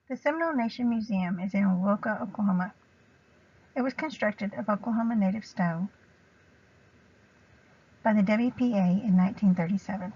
The Seminole Nation Museum is in Wewoka, Oklahoma. It was constructed of Oklahoma native stone by the WPA in 1937.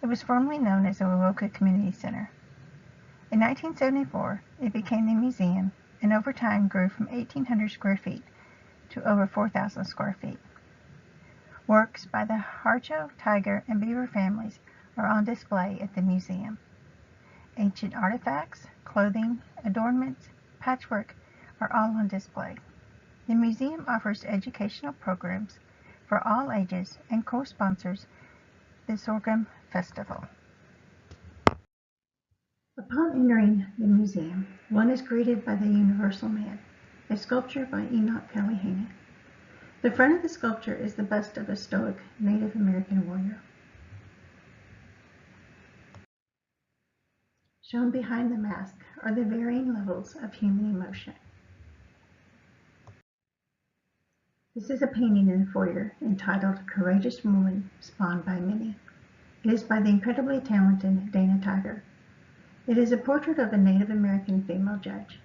It was formerly known as the Wewoka Community Center. In 1974, it became the museum and over time grew from 1,800 square feet to over 4,000 square feet. Works by the Harjo, tiger, and beaver families are on display at the museum. Ancient artifacts, clothing, adornments, patchwork are all on display. The museum offers educational programs for all ages and co-sponsors the Sorghum Festival. Upon entering the museum, one is greeted by the Universal Man, a sculpture by Enoch Kelleheny. The front of the sculpture is the bust of a stoic Native American warrior. Shown behind the mask are the varying levels of human emotion. This is a painting in the foyer entitled Courageous Woman Spawned by Many. It is by the incredibly talented Dana Tiger. It is a portrait of a Native American female judge.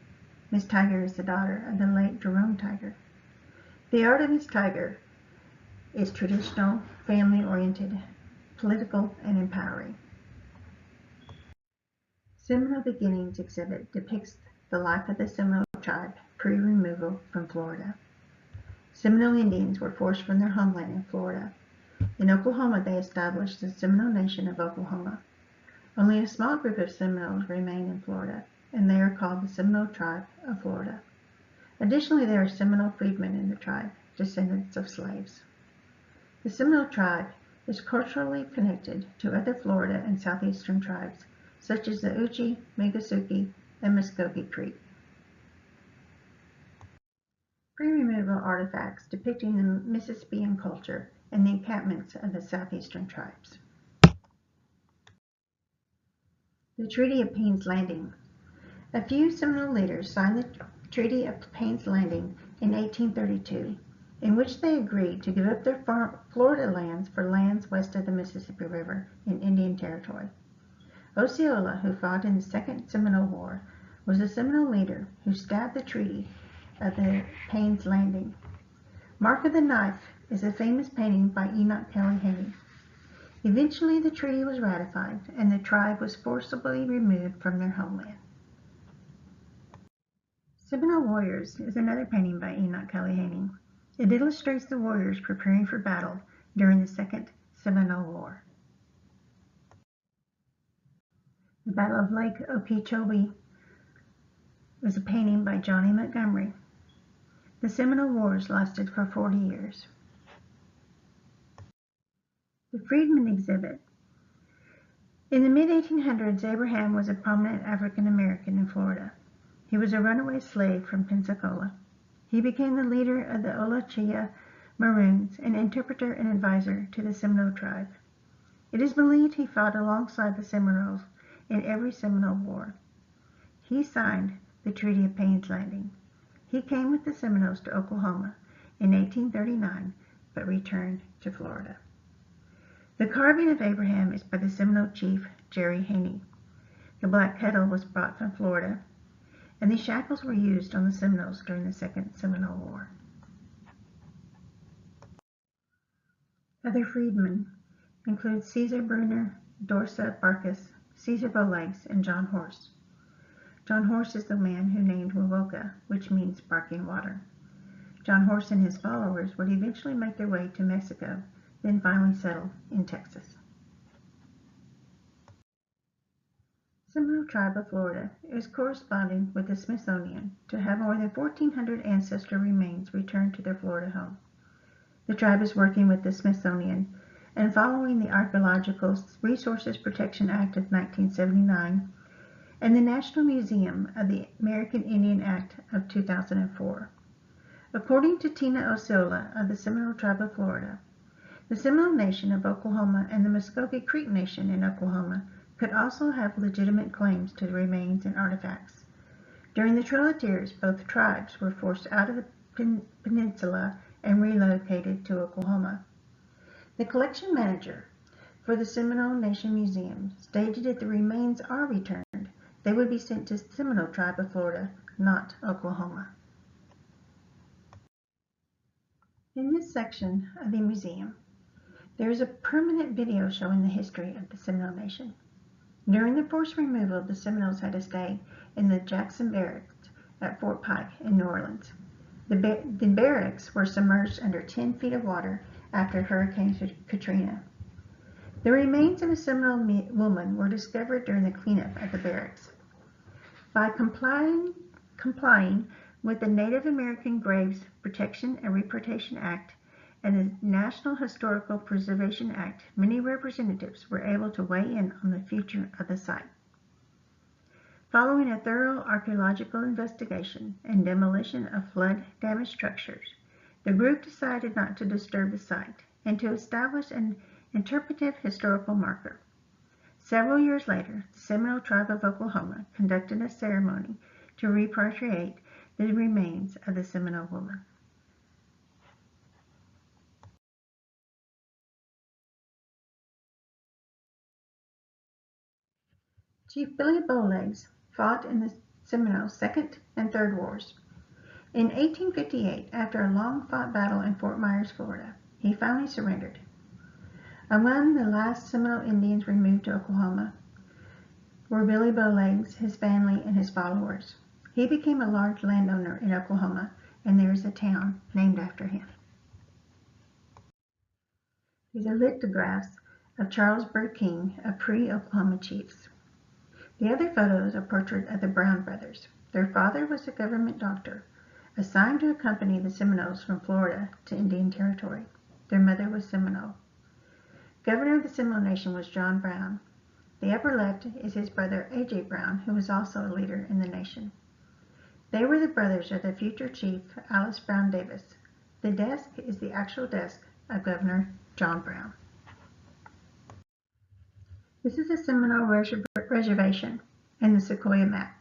Miss Tiger is the daughter of the late Jerome Tiger. The art of Miss Tiger is traditional, family-oriented, political, and empowering. Seminole Beginnings exhibit depicts the life of the Seminole tribe pre-removal from Florida. Seminole Indians were forced from their homeland in Florida. In Oklahoma, they established the Seminole Nation of Oklahoma. Only a small group of Seminoles remain in Florida, and they are called the Seminole Tribe of Florida. Additionally, there are Seminole freedmen in the tribe, descendants of slaves. The Seminole tribe is culturally connected to other Florida and southeastern tribes, such as the Uchi, Nikitsuki, and Muskogee Creek. Pre-removal artifacts depicting the Mississippian culture and the encampments of the southeastern tribes. The Treaty of Payne's Landing. A few Seminole leaders signed the Treaty of Payne's Landing in 1832, in which they agreed to give up their Florida lands for lands west of the Mississippi River in Indian Territory. Osceola, who fought in the Second Seminole War, was the Seminole leader who stabbed the Treaty of the Payne's Landing. Mark of the Knife is a famous painting by Enoch Kelleheny. Eventually, the treaty was ratified, and the tribe was forcibly removed from their homeland. Seminal Warriors is another painting by Enoch Kelleheny. It illustrates the warriors preparing for battle during the Second Seminole War. The Battle of Lake Okeechobee was a painting by Johnny Montgomery. The Seminole Wars lasted for 40 years. The Freedmen exhibit. In the mid-1800s, Abraham was a prominent African American in Florida. He was a runaway slave from Pensacola. He became the leader of the Olachia Maroons, an interpreter and advisor to the Seminole tribe. It is believed he fought alongside the Seminoles in every Seminole War. He signed the Treaty of Payne's Landing. He came with the Seminoles to Oklahoma in 1839, but returned to Florida. The carving of Abraham is by the Seminole chief Jerry Haney. The black kettle was brought from Florida, and the shackles were used on the Seminoles during the Second Seminole War. Other freedmen include Caesar Brunner, Dorsa Barkus, Caesar Bowlegs, and John Horse. John Horse is the man who named Wewoka, which means barking water. John Horse and his followers would eventually make their way to Mexico, then finally settle in Texas. Seminole Tribe of Florida is corresponding with the Smithsonian to have more than 1,400 ancestor remains returned to their Florida home. The tribe is working with the Smithsonian and following the Archaeological Resources Protection Act of 1979 and the National Museum of the American Indian Act of 2004. According to Tina Osceola of the Seminole Tribe of Florida, the Seminole Nation of Oklahoma and the Muskogee Creek Nation in Oklahoma could also have legitimate claims to the remains and artifacts. During the Trail of Tears, both tribes were forced out of the peninsula and relocated to Oklahoma. The collection manager for the Seminole Nation Museum stated if the remains are returned, they would be sent to the Seminole tribe of Florida, not Oklahoma. In this section of the museum, there is a permanent video showing the history of the Seminole Nation. During the forced removal, the Seminoles had to stay in the Jackson Barracks at Fort Pike in New Orleans. The barracks were submerged under 10 feet of water after Hurricane Katrina. The remains of a Seminole woman were discovered during the cleanup of the barracks. By complying with the Native American Graves Protection and Repatriation Act and the National Historical Preservation Act, many representatives were able to weigh in on the future of the site. Following a thorough archaeological investigation and demolition of flood-damaged structures, the group decided not to disturb the site and to establish an interpretive historical marker. Several years later, the Seminole tribe of Oklahoma conducted a ceremony to repatriate the remains of the Seminole woman. Chief Billy Bowlegs fought in the Seminole Second and Third Wars. In 1858, after a long-fought battle in Fort Myers, Florida, he finally surrendered. Among the last Seminole Indians removed to Oklahoma were Billy Bowlegs, his family, and his followers. He became a large landowner in Oklahoma, and there is a town named after him. These are lithographs of Charles Burt King, a pre-Oklahoma chiefs. The other photos are portraits of the Brown brothers. Their father was a government doctor, assigned to accompany the Seminoles from Florida to Indian Territory. Their mother was Seminole. Governor of the Seminole Nation was John Brown. The upper left is his brother A.J. Brown, who was also a leader in the nation. They were the brothers of the future chief, Alice Brown Davis. The desk is the actual desk of Governor John Brown. This is a Seminole reservation and the Sequoia map.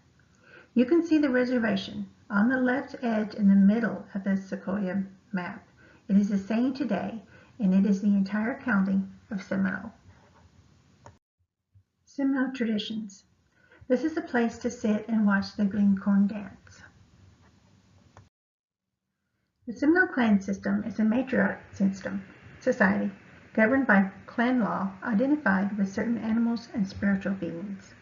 You can see the reservation on the left edge in the middle of the Sequoia map. It is the same today, and it is the entire county of Seminole. Seminole traditions. This is a place to sit and watch the green corn dance. The Seminole clan system is a matriarch society governed by clan law identified with certain animals and spiritual beings.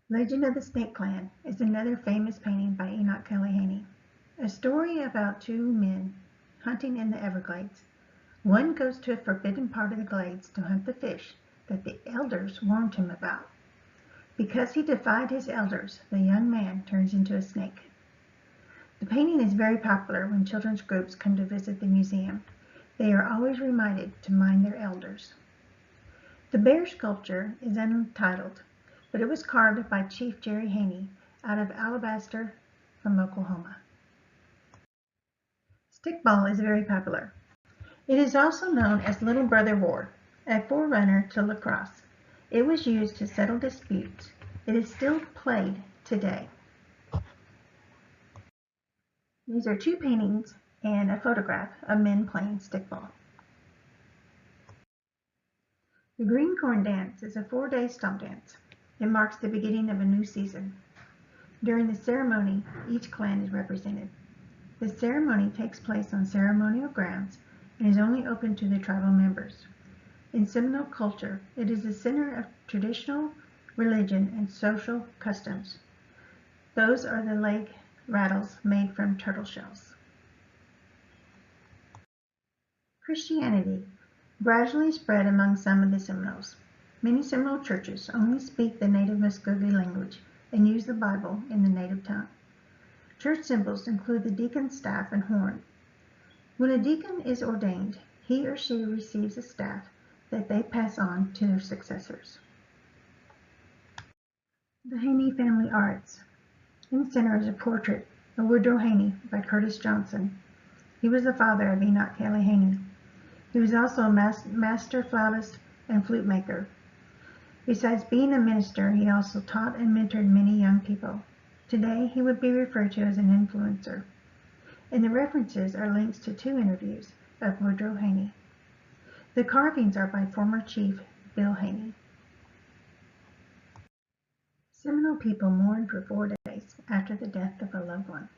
Legend of the Snake Clan is another famous painting by Enoch Kelleheny. A story about two men hunting in the Everglades. One goes to a forbidden part of the glades to hunt the fish that the elders warned him about. Because he defied his elders, the young man turns into a snake. The painting is very popular when children's groups come to visit the museum. They are always reminded to mind their elders. The bear sculpture is untitled, but it was carved by Chief Jerry Haney out of alabaster from Oklahoma. Stickball is very popular. It is also known as Little Brother War, a forerunner to lacrosse. It was used to settle disputes. It is still played today. These are two paintings and a photograph of men playing stickball. The Green Corn Dance is a 4-day stomp dance. It marks the beginning of a new season. During the ceremony, each clan is represented. The ceremony takes place on ceremonial grounds and is only open to the tribal members. In Seminole culture, it is the center of traditional religion and social customs. Those are the leg rattles made from turtle shells. Christianity gradually spread among some of the Seminoles. Many Seminole churches only speak the native Muskogee language and use the Bible in the native tongue. Church symbols include the deacon's staff and horn. When a deacon is ordained, he or she receives a staff that they pass on to their successors. The Haney family arts. In the center is a portrait of Woodrow Haney by Curtis Johnson. He was the father of Enoch Kelleheny. He was also a master flautist and flute maker. Besides being a minister, he also taught and mentored many young people. Today, he would be referred to as an influencer. And the references are links to 2 interviews of Woodrow Haney. The carvings are by former Chief Bill Haney. Seminole people mourn for 4 days after the death of a loved one.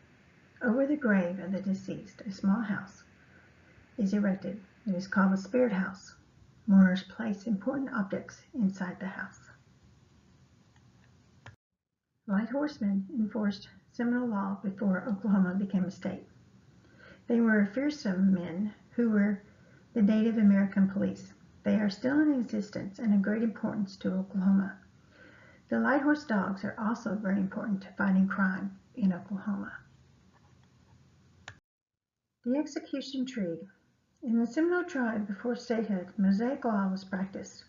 Over the grave of the deceased, a small house is erected. It is called the spirit house. Mourners place important objects inside the house. Light horsemen enforced Seminole law before Oklahoma became a state. They were fearsome men who were the Native American police. They are still in existence and of great importance to Oklahoma. The light horse dogs are also very important to fighting crime in Oklahoma. The execution tree. In the Seminole tribe before statehood, Mosaic law was practiced.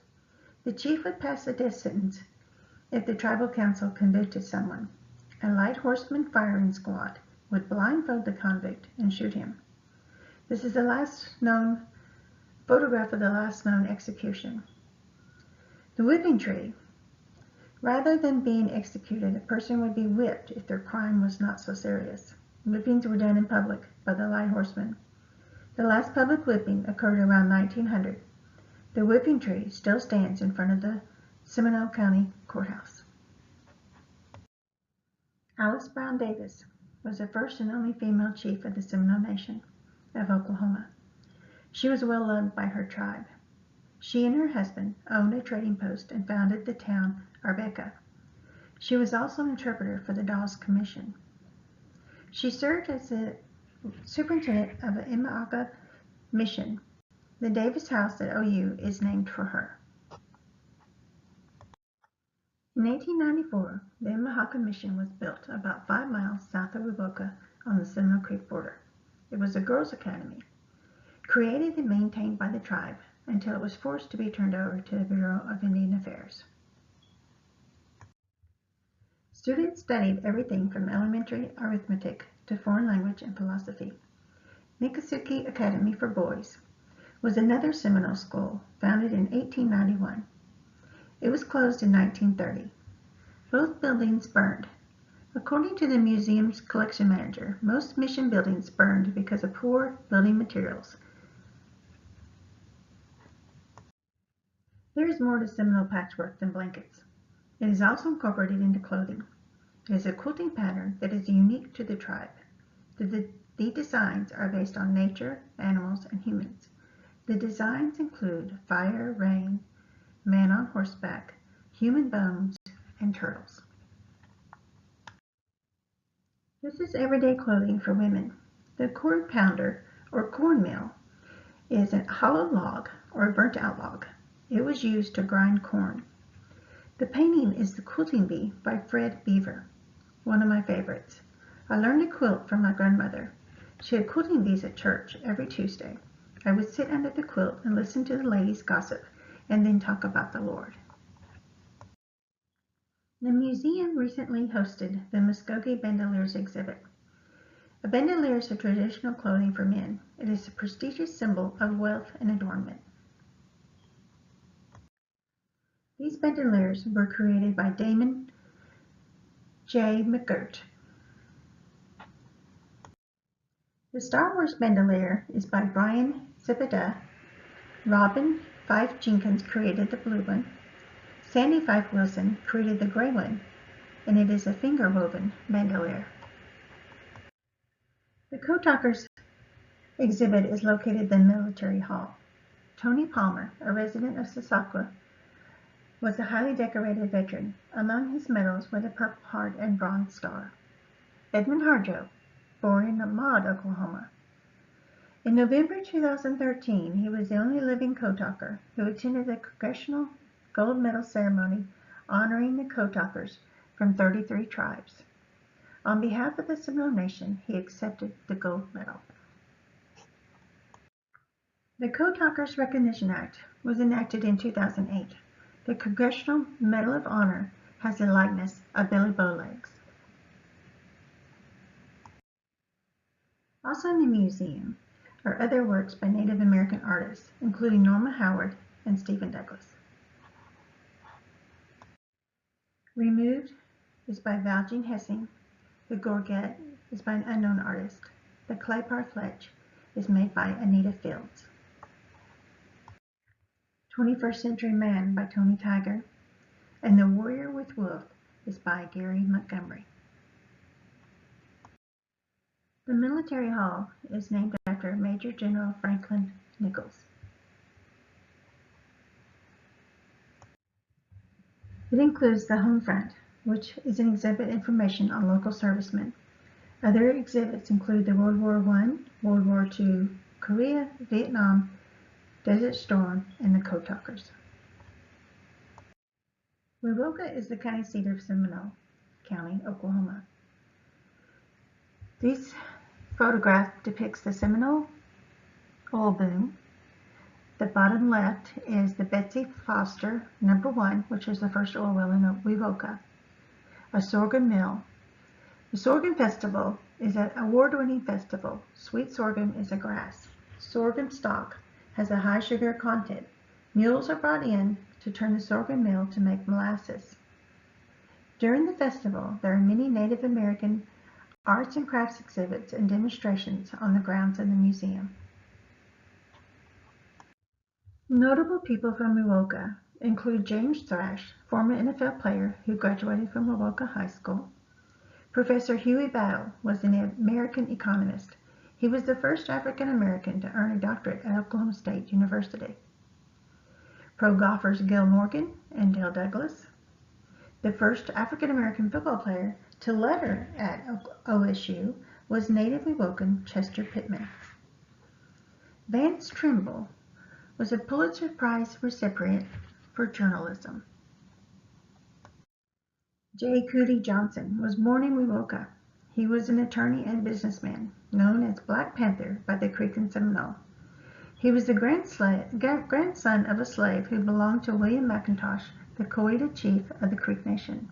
The chief would pass a death sentence if the tribal council convicted someone. A light horseman firing squad would blindfold the convict and shoot him. This is the last known photograph of the last known execution. The whipping tree. Rather than being executed, a person would be whipped if their crime was not so serious. Whippings were done in public by the light horsemen. The last public whipping occurred around 1900. The whipping tree still stands in front of the Seminole County Courthouse. Alice Brown Davis was the first and only female chief of the Seminole Nation of Oklahoma. She was well loved by her tribe. She and her husband owned a trading post and founded the town Arbeca. She was also an interpreter for the Dawes Commission. She served as the superintendent of the Omaha Mission. The Davis House at OU is named for her. In 1894, the Omaha Mission was built about 5 miles south of Avoca on the Seminole Creek border. It was a girls' academy, created and maintained by the tribe until it was forced to be turned over to the Bureau of Indian Affairs. Students studied everything from elementary arithmetic to foreign language and philosophy. Nikitsuki Academy for Boys was another Seminole school founded in 1891. It was closed in 1930. Both buildings burned. According to the museum's collection manager, most mission buildings burned because of poor building materials. There is more to Seminole patchwork than blankets. It is also incorporated into clothing. It is a quilting pattern that is unique to the tribe. The designs are based on nature, animals, and humans. The designs include fire, rain, man on horseback, human bones, and turtles. This is everyday clothing for women. The corn pounder, or corn mill, is a hollow log or a burnt-out log. It was used to grind corn. The painting is The Quilting Bee by Fred Beaver, one of my favorites. I learned to quilt from my grandmother. She had quilting bees at church every Tuesday. I would sit under the quilt and listen to the ladies gossip and then talk about the Lord. The museum recently hosted the Muskogee Bandeliers exhibit. A bandolier is a traditional clothing for men. It is a prestigious symbol of wealth and adornment. These bandoliers were created by Damon J. McGirt. The Star Wars bandolier is by Brian Zepeda. Robin Fife Jenkins created the blue one. Sandy Fife Wilson created the gray one, and it is a finger-woven bandolier. The Coat Talkers exhibit is located in the Military Hall. Tony Palmer, a resident of Saskatchewan, was a highly decorated veteran. Among his medals were the Purple Heart and Bronze Star. Edmund Harjo, born in Maud, Oklahoma. In November 2013, he was the only living Coat Talker who attended the Congressional Gold Medal ceremony honoring the Coat Talkers from 33 tribes. On behalf of the Seminole Nation, he accepted the gold medal. The Coat Talkers Recognition Act was enacted in 2008. The Congressional Medal of Honor has the likeness of Billy Bowlegs. Also in the museum are other works by Native American artists, including Norma Howard and Stephen Douglas. Removed is by Valjean Hessing. The Gorget is by an unknown artist. The Clapar Fletch is made by Anita Fields. 21st Century Man by Tony Tiger. And The Warrior with Wolf is by Gary Montgomery. The Military Hall is named after Major General Franklin Nichols. It includes the home front, which is an exhibit information on local servicemen. Other exhibits include the World War I, World War II, Korea, Vietnam, Desert Storm, and the Code Talkers. Wewoka is the county seat of Seminole County, Oklahoma. This photograph depicts the Seminole oil boom. The bottom left is the Betsy Foster No. 1, which was the first oil well in Wewoka, a sorghum mill. The Sorghum Festival is an award-winning festival. Sweet sorghum is a grass. Sorghum stalk has a high sugar content. Mules are brought in to turn the sorghum mill to make molasses. During the festival, there are many Native American arts and crafts exhibits and demonstrations on the grounds of the museum. Notable people from Wewoka include James Thrash, former NFL player who graduated from Wewoka High School. Professor Huey Battle was an American economist. He was the first African American to earn a doctorate at Oklahoma State University. Pro golfers Gil Morgan and Dale Douglas. The first African American football player to letter at OSU was native Wewokan Chester Pittman. Vance Trimble was a Pulitzer Prize recipient for journalism. J. Cootie Johnson was born in Wewoka. He was an attorney and businessman, known as Black Panther by the Creek and Seminole. He was the grandson of a slave who belonged to William McIntosh, the Coeda chief of the Creek Nation.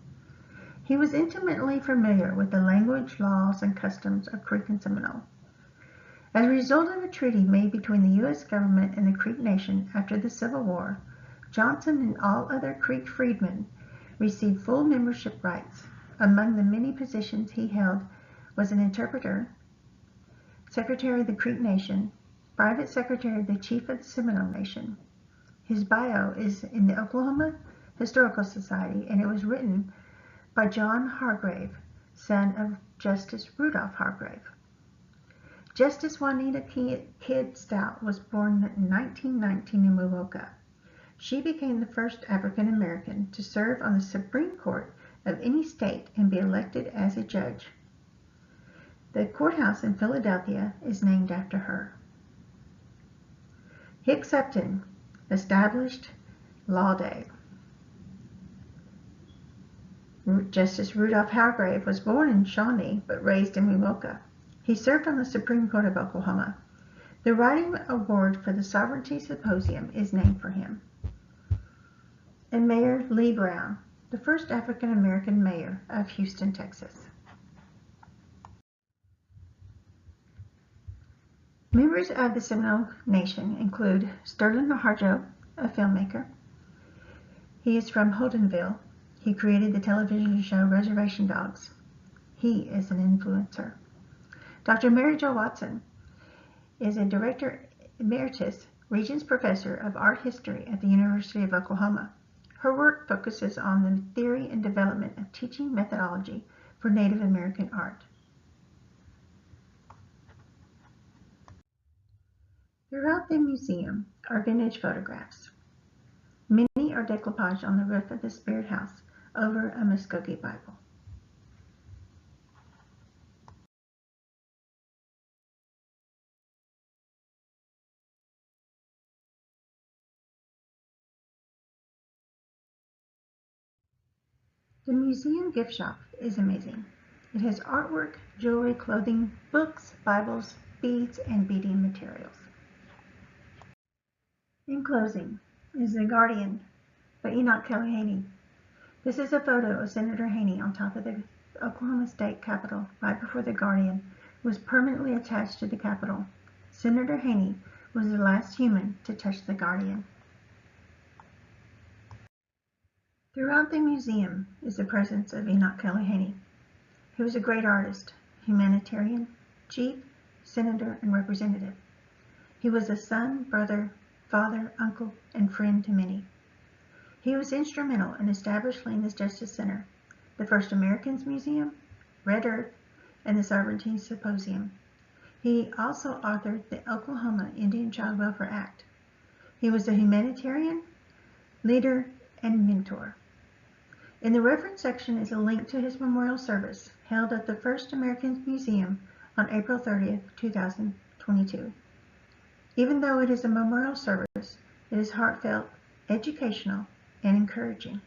He was intimately familiar with the language, laws, and customs of Creek and Seminole. As a result of a treaty made between the U.S. government and the Creek Nation after the Civil War, Johnson and all other Creek freedmen received full membership rights. Among the many positions he held was an interpreter, secretary of the Creek Nation, private secretary of the chief of the Seminole Nation. His bio is in the Oklahoma Historical Society, and it was written by John Hargrave, son of Justice Rudolph Hargrave. Justice Juanita Kidd Stout was born in 1919 in Wewoka. She became the first African American to serve on the Supreme Court of any state and be elected as a judge. The courthouse in Philadelphia is named after her. Hicks Upton established Law Day. Justice Rudolph Hargrave was born in Shawnee but raised in Wewoka. He served on the Supreme Court of Oklahoma. The Writing Award for the Sovereignty Symposium is named for him. And Mayor Lee Brown, the first African American mayor of Houston, Texas. Members of the Seminole Nation include Sterling Harjo, a filmmaker. He is from Holdenville. He created the television show Reservation Dogs. He is an influencer. Dr. Mary Jo Watson is a Director Emeritus Regents Professor of Art History at the University of Oklahoma. Her work focuses on the theory and development of teaching methodology for Native American art. Throughout the museum are vintage photographs. Many are decoupage on the roof of the Spirit House over a Muskogee Bible. The museum gift shop is amazing. It has artwork, jewelry, clothing, books, Bibles, beads, and beading materials. In closing is The Guardian by Enoch Kelleheny. This is a photo of Senator Haney on top of the Oklahoma State Capitol right before The Guardian was permanently attached to the Capitol. Senator Haney was the last human to touch The Guardian. Throughout the museum is the presence of Enoch Kelleheny. He was a great artist, humanitarian, chief, senator, and representative. He was a son, brother, father, uncle, and friend to many. He was instrumental in establishing the Justice Center, the First Americans Museum, Red Earth, and the Sovereignty Symposium. He also authored the Oklahoma Indian Child Welfare Act. He was a humanitarian, leader, and mentor. In the reference section is a link to his memorial service held at the First Americans Museum on April 30th, 2022. Even though it is a memorial service, it is heartfelt, educational, and encouraging.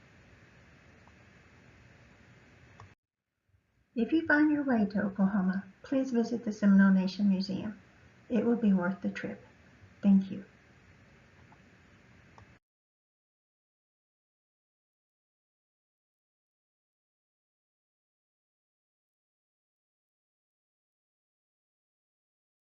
If you find your way to Oklahoma, please visit the Seminole Nation Museum. It will be worth the trip. Thank you.